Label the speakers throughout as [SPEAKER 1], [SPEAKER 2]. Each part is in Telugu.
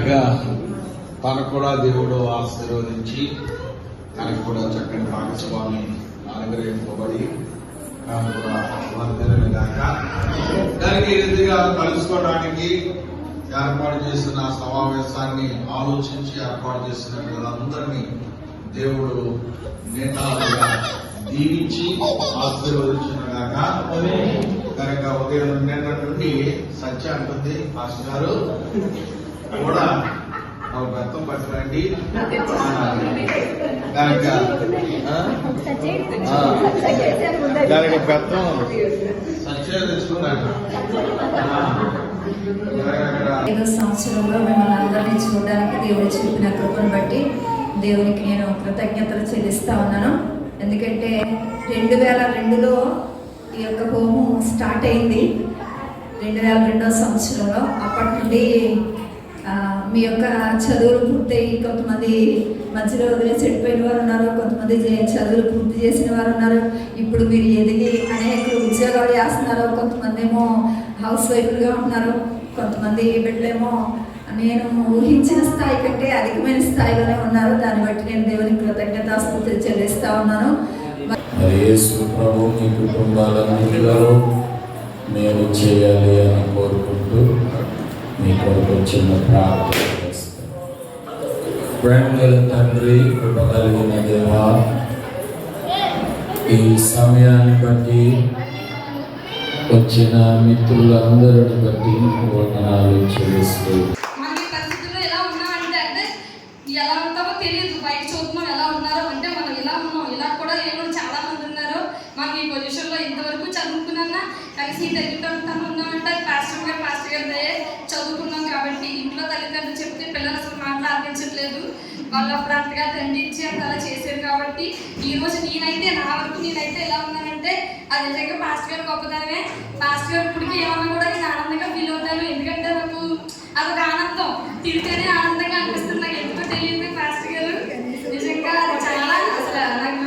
[SPEAKER 1] కనుక తనకు కూడా దేవుడు ఆశీర్వదించి తనకు కూడా చక్కని భాగస్వామి అనుగ్రహింపబడి దానికి ఎదురుగా కలుసుకోవడానికి ఏర్పాటు చేసిన సమావేశాన్ని ఆలోచించి ఏర్పాటు చేసిన వీళ్ళందరినీ దేవుడు నేతాలుగా దీవించి ఆశీర్వదించినగాక. కనుక ఉదయం నిన్న నుండి సత్య అంటుంది మాస్టర్ గారు కూడా బెత్తం పట్టరండి దానికి బెత్తం సత్య తెచ్చుకున్నాడు.
[SPEAKER 2] 5వ సంవత్సరంలో మిమ్మల్ని అందరినీ చూడడానికి దేవుడు చూపిన కృపను బట్టి దేవునికి నేను కృతజ్ఞతలు చెల్లిస్తా ఉన్నాను. ఎందుకంటే 2002లో ఈ యొక్క హోము స్టార్ట్ అయింది. 2002వ సంవత్సరంలో అప్పటి నుండి మీ యొక్క చదువులు పూర్తయి కొంతమంది మధ్యలో వదిలేసి చెడిపోయిన వారు ఉన్నారు, కొంతమంది చదువులు పూర్తి చేసిన వారు ఉన్నారు. ఇప్పుడు మీరు ఎదిగి అనేక ఉద్యోగాలు చేస్తున్నారు. కొంతమంది ఏమో హౌస్ వైఫ్గా ఉంటున్నారు, కొంతమంది బిడ్డలేమో నేను ఊహించిన స్థాయి కంటే అధికమైన స్థాయిలోనే ఉన్నారు. దాన్ని బట్టి నేను దేవునికి కృతజ్ఞతాస్తుతులు చెల్లిస్తా ఉన్నాను.
[SPEAKER 3] యేసు ప్రభు మీ కుటుంబాలన్నిటిలో మేము చేయాలి అని కోరుకుంటూ మీ కొరకు చిన్న ప్రార్థన చేస్తాం. ప్రేమ గల తండ్రి, కృప కలిగిన దేవా, ఈ సమయాన్ని బట్టి వచ్చిన మిత్రులందరిని బట్టి వందనాలు చెల్లిస్తూ
[SPEAKER 4] ఎలా ఉంటామో తెలియదు. బయట చూస్తున్నాం ఎలా ఉన్నారో అంటే మనం ఇలా ఉన్నాం. ఇలా కూడా ఏమో చాలా మంది ఉన్నారు. మనం ఈ పొజిషన్లో ఇంతవరకు చదువుకున్నా కలిసి తల్లిదండ్రులు ఉన్నామంటే పాస్టర్ గారి చదువుకున్నాం కాబట్టి ఇంట్లో తల్లిదండ్రులు చెప్తే పిల్లలు అసలు మాట్లాడించట్లేదు. వాళ్ళు అప్పుడంతగా దండించి అలా చేశారు. కాబట్టి ఈరోజు నా వరకు నేనైతే ఎలా ఉన్నానంటే అది నిజంగా పాస్టర్ గారు గొప్పదానే. పాస్టర్ గారు ఇప్పటికీ ఏమన్నా కూడా నేను ఆనందంగా ఫీల్ అవుతాను. ఎందుకంటే నాకు అదొక ఆనందం. తిరిగితేనే ఆనందంగా అనిపిస్తుంది. నాకు ఎందుకో తెలియదు పాస్టర్ గారు నిజంగా చాలా అసలు నాకు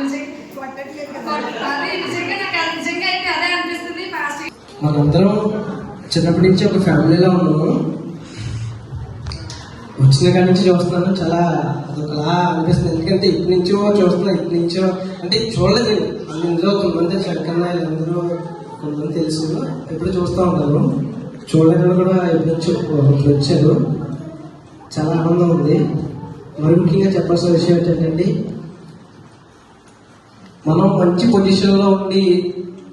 [SPEAKER 4] నిజంగా అయితే అదే అనిపిస్తుంది. పాస్టర్
[SPEAKER 5] మనందరం చిన్నప్పటి నుంచి ఒక ఫ్యామిలీలో ఉన్నాము. వచ్చిన కాడి నుంచి చూస్తున్నాను, చాలా అదొకలా అనిపిస్తుంది. ఎందుకంటే ఇప్పటి నుంచో చూస్తున్నా, ఇప్పటి నుంచో అంటే చూడలేదు. ఇందులో కొంతమంది శంకర్ణ వీళ్ళందరూ కొంతమంది తెలుసు, ఎప్పుడు చూస్తూ ఉంటాను. చూడలేదు కూడా ఎప్పుడు వచ్చారు. చాలా ఆనందం ఉంది. మరి ముఖ్యంగా చెప్పాల్సిన విషయం ఏంటంటే మనం మంచి పొజిషన్లో ఉండి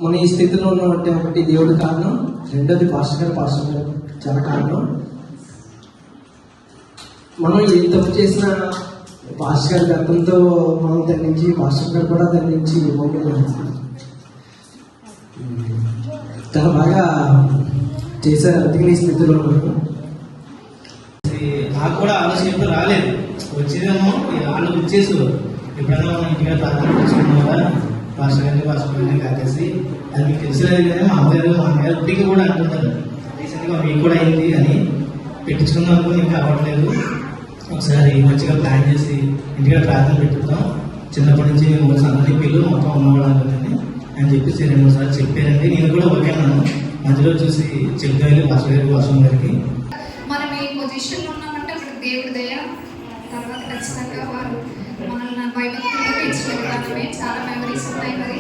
[SPEAKER 5] మనం ఈ స్థితిలో ఉన్నామంటే ఒకటి దేవుడి కారణం, రెండోది పాస్టర్ గారు చాలా కారణం. మనం ఏం తప్పు చేసినా పాస్టర్ గారి గతంతో మనం దండించి పాస్టర్ గారు కూడా దండించి చాలా బాగా చేశారు. అందుకని ఈ స్థితిలో ఉన్నాను.
[SPEAKER 6] నాకు కూడా ఆలోచన ఎప్పుడు రాలేదు. వచ్చేదేమో వాళ్ళు వచ్చేసి ఎప్పుడైనా మనం ఇంటిగా ప్రార్థన చేసుకున్నాం కదా పాస్టర్ గారిని కాకేసి అది మీకు తెలిసినది కానీ మా అమ్మగారు ఇప్పటికీ కూడా అంటున్నారు రీసెంట్గా మీకు కూడా అయింది అని పెట్టించుకున్నాం. ఇంకా అవ్వట్లేదు. ఒకసారి మంచిగా ప్లాన్ చేసి ఇంటిగా ప్రార్థన పెట్టుకుంటాం. చిన్నప్పటి నుంచి మేము సందర్భి పిల్లలు మొత్తం ఉన్నవాళ్ళని అని చెప్పేసి 2-3 సార్లు చెప్పారండి. నేను కూడా ఓకేన్నాను. మధ్యలో చూసి చెప్తాను పాస్టర్ గారికి వర్షం గారికి
[SPEAKER 4] మనం ఈ పొజిషన్లో ఉన్నామంటే అప్పుడు దేవుడి దయ. తర్వాత ఖచ్చితంగా వారు మనల్ని భయభక్తుల్లోకి ఇచ్చినవి చాలా మెమరీస్ ఉన్నాయి. మరి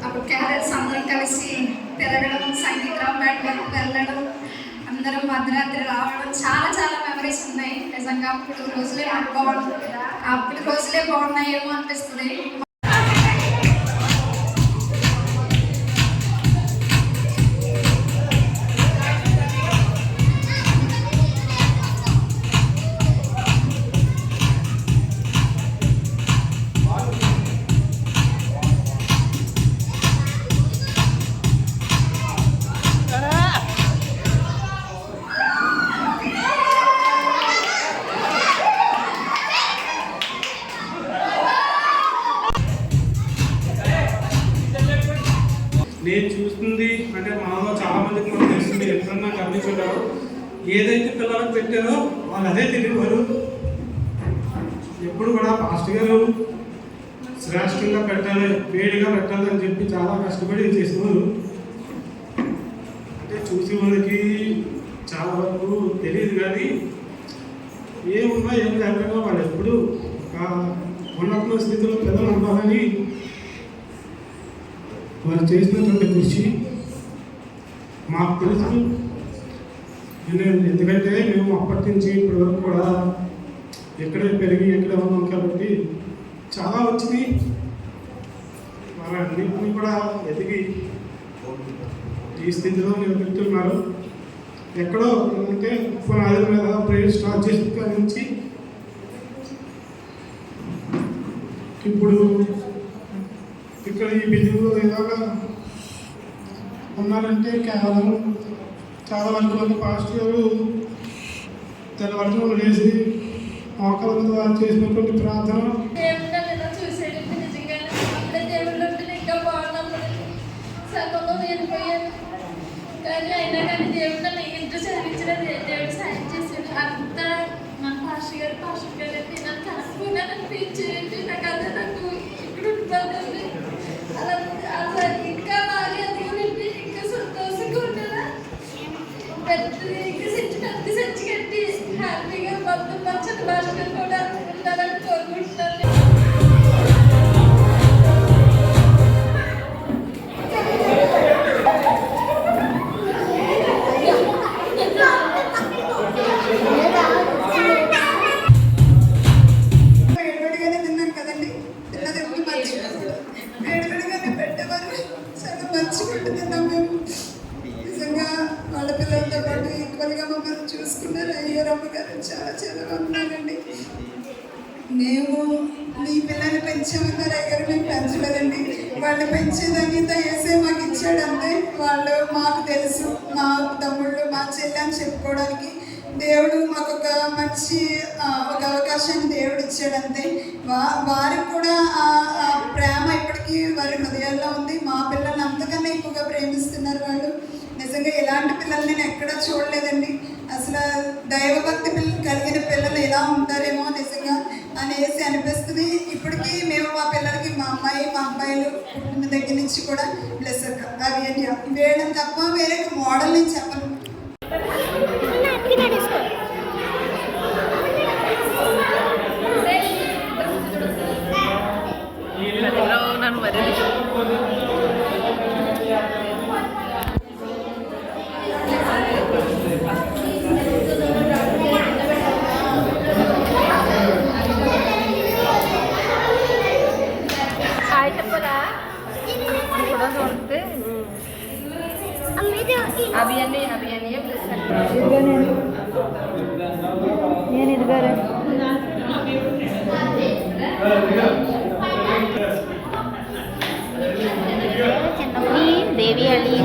[SPEAKER 4] అప్పుడు క్యారెట్స్ అందరం కలిసి తిరగడం, సంగీతం వెళ్ళడం, అందరం మధ్యరాత్రి రావడం, చాలా చాలా మెమరీస్ ఉన్నాయి. నిజంగా అప్పుడు రోజులే బాగున్నాయేమో అనిపిస్తుంది.
[SPEAKER 7] నేను చూస్తుంది అంటే మనలో చాలా మందికి మనకు తెలుస్తుంది. ఎప్పుడన్నా గమనించుంటారు, ఏదైతే పిల్లలకు పెట్టారో వాళ్ళు అదే తెలియవారు. ఎప్పుడు కూడా పాస్టర్ గారు శ్రేష్టంగా పెట్టాలి, వేడిగా పెట్టాలి అని చెప్పి చాలా కష్టపడి చేసేవారు. అంటే చూసేవారికి చాలా వరకు తెలియదు, కానీ ఏమున్నా ఏం లేకపోయినా వాళ్ళు ఎప్పుడు ఉన్నత స్థితిలో పెద్దలు ఉండాలని వారు చేసినటువంటి కృషి మాకు తెలుసు. ఎందుకంటే మేము అప్పటి నుంచి ఇప్పటి వరకు కూడా ఎక్కడే పెరిగి ఎక్కడే ఉన్నాం కాబట్టి చాలా వచ్చింది. వాళ్ళన్నింటినీ కూడా ఎదిగి ఈ స్థితిలో నిలబెడుతున్నారు. ఎక్కడో అంటే పునాదుల మీద ప్రేయర్ స్టార్ట్ చేసిన కాడి నుంచి ఇప్పుడు ఇక్కడ ఈ బిల్డింగ్లో ఇలాగా ఉన్నారంటే కేవలం చాలా వరకు పాస్టర్ గారు తెల్లవారుజామున లేచి మోకాళ్ళ మీద వారు చేసినటువంటి ప్రార్థన
[SPEAKER 4] చూసేటప్పుడు నిజంగానే అప్పుడే దేవుళ్ళు ఉంటే ఇంకా బాగున్నప్పుడు సగంలో వెళ్ళిపోయాను. కానీ అయినా కానీ దేవుడు నన్ను ఇంటర్ చదివించిన దేవుడు సాయం చేశాడు. అంతా మన పాస్టర్ గారు అయితే నన్ను కనుక్కున్నాను అనిపించేది. నాకు అదే నాకు ఇక్కడ ఉంటుందండి. అలా అలా ఇంకా బాగా ఎదుగునండి. ఇంకా సంతోషంగా ఉంటారా పెద్ద సంచి కట్టి హ్యాపీగా మొత్తం పచ్చని భాషగా కూడా ఉండాలని కోరుకుంటున్నాను.
[SPEAKER 8] చాలా చాలా వందనాలండి. మేము మీ పిల్లల్ని పెంచామన్నారు అయ్యారు, మేము పెంచలేదండి. వాళ్ళు పెంచేదాన్ని ఏసే మాకు ఇచ్చాడు అంతే. వాళ్ళు మాకు తెలుసు, మా తమ్ముళ్ళు మా చెల్లి అని చెప్పుకోవడానికి దేవుడు మాకు ఒక మంచి ఒక అవకాశాన్ని దేవుడు ఇచ్చాడు అంతే. వారికి కూడా ఆ ప్రేమ ఇప్పటికీ వారి హృదయాల్లో ఉంది. మా పిల్లల్ని అంతకన్నా ఎక్కువగా ప్రేమిస్తున్నారు వాళ్ళు. నిజంగా ఇలాంటి పిల్లలు నేను ఎక్కడా చూడలేదండి. అసలు దైవభక్తి కలిగిన పిల్లలు ఎలా ఉంటారేమో నిజంగా అనేసి అనిపిస్తుంది. ఇప్పటికీ మేము మా పిల్లలకి మా అమ్మాయిలు పుట్టిన దగ్గర నుంచి కూడా బ్లెస్ అవి వేయడం తప్ప వేరే మోడల్ నేను చెప్పను.
[SPEAKER 9] देवी अली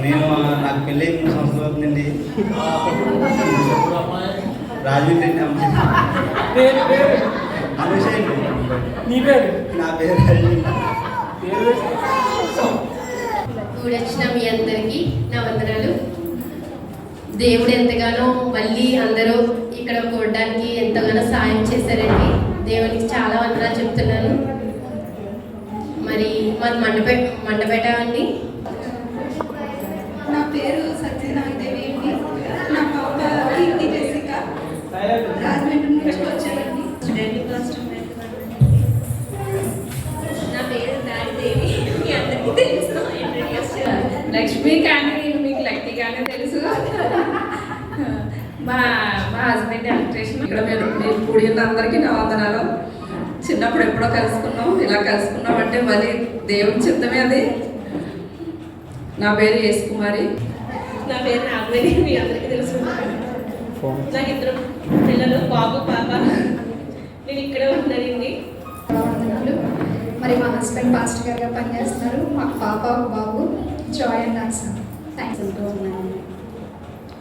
[SPEAKER 6] నేను నాకు పెళ్ళి 3 సంవత్సరాలు అవుతుందండి. రాజు నా పేరు
[SPEAKER 9] కూడొచ్చిన మీ అందరికీ నా వందనాలు. దేవుడు ఎంతగానో మళ్ళీ అందరూ ఇక్కడ కూడడానికి ఎంతగానో సాయం చేశారండి. దేవునికి చాలా వందనాలు చెప్తున్నాను. మరి మన మండపేట అండి.
[SPEAKER 8] నా పేరు సత్యనారాయణదేవి అండి. నా పాప కీర్తి జెసిక రాజమండ్రి నుంచి వచ్చానండి.
[SPEAKER 9] నా పేరు దారిదేవి, మీ అందరికీ తెలుసు.
[SPEAKER 10] లక్ష్మి కానీ నేను మీకు లక్కీగానే తెలుసు. మా హస్బెండ్ ఎలక్ట్రీషియన్. ఇక్కడ మేము కూడి ఉన్న అందరికీ నా వందనాలు. చిన్నప్పుడు ఎప్పుడో కలుసుకున్నాం. ఇలా కలుసుకున్నాం అంటే మరి దేవుని చిత్తమే అది. నా పేరు యేసు కుమారి.
[SPEAKER 9] నా పేరు నాగవేణి, మీ అందరికీ తెలుసు. నాకు 2 పిల్లలు, బాబు పాప. నేను ఇక్కడే ఉంటున్నానండి.
[SPEAKER 2] మరి మా హస్బెండ్ పాస్టర్ గారుగా పనిచేస్తున్నారు. మా పాప బాబు జాయ్ అండ్ నాక్సన్. థ్యాంక్స్.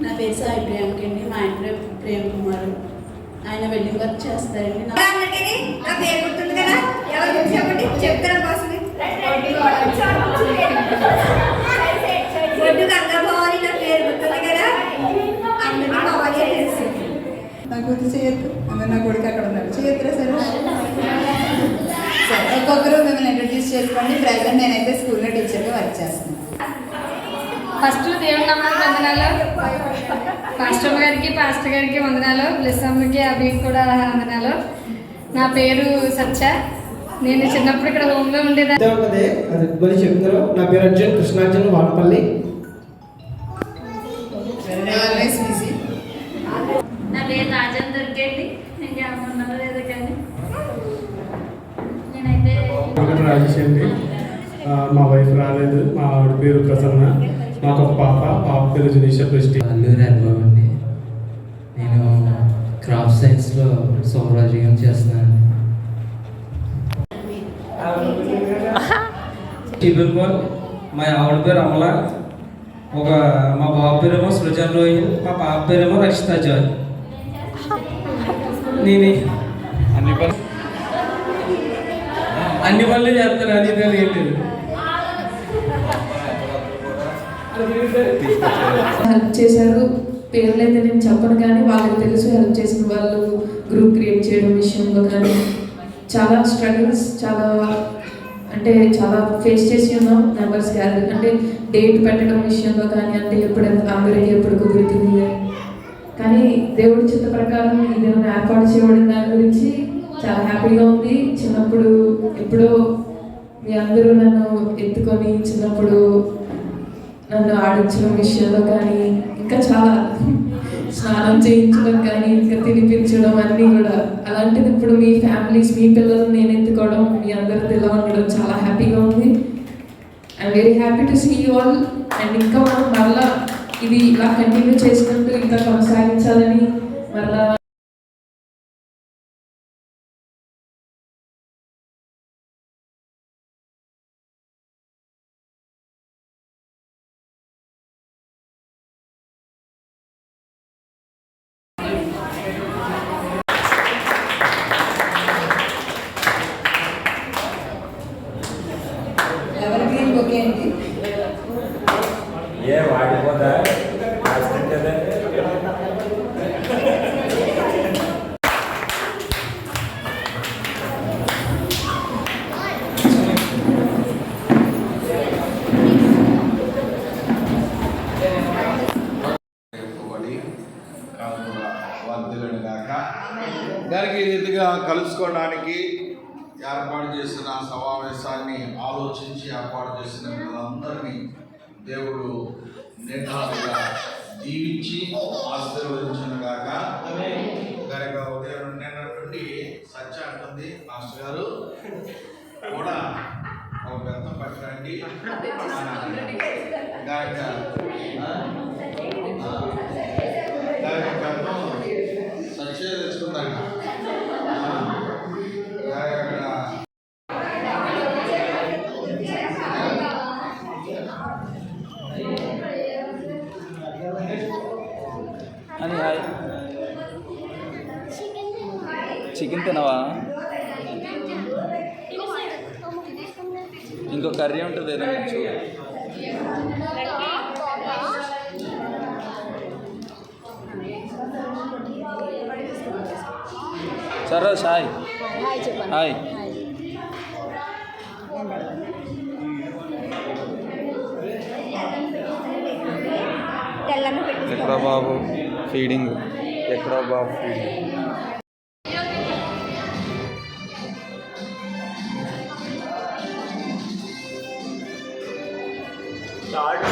[SPEAKER 11] నా పేరు సాయి ప్రియాంక అండి. మా ఆయన పేరు ప్రేమ్ కుమార్. ఆయన వెల్డింగ్ వర్క్ చేస్తారండి.
[SPEAKER 2] నా పేరు గుర్తుంది కదా, ఎవరు చెప్పండి చెప్తారా బాసుని. గంగాభవాని నా పేరు గుర్తుంది కదా, అందరికీ భవాని తెలుసు.
[SPEAKER 8] నాకు చేయొద్దు, నా కొడుకు అక్కడ ఉన్నాడు. చేయొద్దురా సరే.
[SPEAKER 2] సరే, ఒక్కొక్కరు మిమ్మల్ని ఇంట్రడ్యూస్ చేసుకోండి. ప్రెసెంట్ నేనైతే స్కూల్లో టీచర్గా వర్క్ చేస్తున్నాను.
[SPEAKER 4] ఫస్ట్ దేవుని నామానికి వందనాలు. పాస్టర్ గారికి వందనాలు. బ్లెస్ అమ్మకి అభికి కూడా వందనాలు. నా పేరు సత్య. నేను చిన్నప్పుడు ఇక్కడ హోమ్లో ఉండేదాన్ని.
[SPEAKER 5] ఉంటుంది అది మరి చెప్తున్నారు. నా పేరు అర్జున్, కృష్ణార్జున్, వాడపల్లి.
[SPEAKER 9] నా పేరు రాజన్ దొరికేండి. నేను ఏమన్నారో లేదో కానీ నేనైతే
[SPEAKER 7] రాజేష్ అండి. మా వైఫ్ రాలేదు. మా ఆవిడ పేరు ప్రసన్న. మాకు ఒక పాప పేరు జునీషా ప్రెస్టి.
[SPEAKER 12] అల్లూరి అనుభవం అండి. నేను క్రాప్ సైన్స్లో సౌరాజ్యం చేస్తున్నాను.
[SPEAKER 5] మా ఆవిడ పేరు అమల. మా బాబు పేరేమో సృజన్ రోహిల్. మా పాప పేరేమో రక్షిత జాయ్. నేను అన్ని పనులు చేస్తాను. అది కానీ ఏం లేదు.
[SPEAKER 10] హెల్ప్ చేశారు. పేర్లైతే నేను చెప్పను కానీ వాళ్ళకి తెలుసు. హెల్ప్ చేసిన వాళ్ళు గ్రూప్ క్రియేట్ చేయడం విషయంలో కానీ చాలా స్ట్రగుల్స్ చాలా ఫేస్ చేసి ఉన్నాం. నెంబర్స్ గ్యాదర్ అంటే డేట్ పెట్టడం విషయంలో కానీ అంటే అందరికీ ఎప్పుడు కుదురుతుంది కానీ దేవుడి చిత్త ప్రకారం ఈ దినం ఏర్పాటు చేయబడిన దాని గురించి చాలా హ్యాపీగా ఉంది. చిన్నప్పుడు ఎప్పుడో మీ అందరూ నన్ను ఎత్తుకొని చిన్నప్పుడు నన్ను ఆడించడం విషయంలో కానీ ఇంకా చాలా స్నానం చేయించడం కానీ ఇంకా తినిపించడం అన్నీ కూడా. అలాంటిది ఇప్పుడు మీ ఫ్యామిలీస్ మీ పిల్లలు నేను ఎత్తుకోవడం మీ అందరితో ఇలా ఉండడం చాలా హ్యాపీగా ఉంది. I'm very happy to see you all. And ఇంకా మనం మరలా ఇది ఇలా కంటిన్యూ చేసుకుంటూ ఇంకా కొనసాగించాలని మరలా
[SPEAKER 2] ఓకే అండి.
[SPEAKER 3] వాడిపోతా
[SPEAKER 1] దానికి ఈ రీతిగా కలుసుకోవడానికి ఏర్పాటు చేసిన సమావేశాన్ని ఆలోచించి ఏర్పాటు చేసిన వీళ్ళందరినీ దేవుడు నిండాలుగా దీవించి ఆశీర్వదించిన గాక. కనుక ఉదయం నిన్న నుండి సత్య అంటుంది మాస్టర్ గారు కూడా ఒక బెత్తం పట్టండి గాయక బెత్తం సత్య తెచ్చుకుందాక
[SPEAKER 12] అని చికెన్ తినవా? ఇంకో కర్రీ ఉంటుంది ఏదైనా సరే సాయ్ హాయ్. ఎక్కడా బాబు ఫీడింగ్ ఎక్కడా బాబు ఫీడింగ్
[SPEAKER 1] స్టార్ట్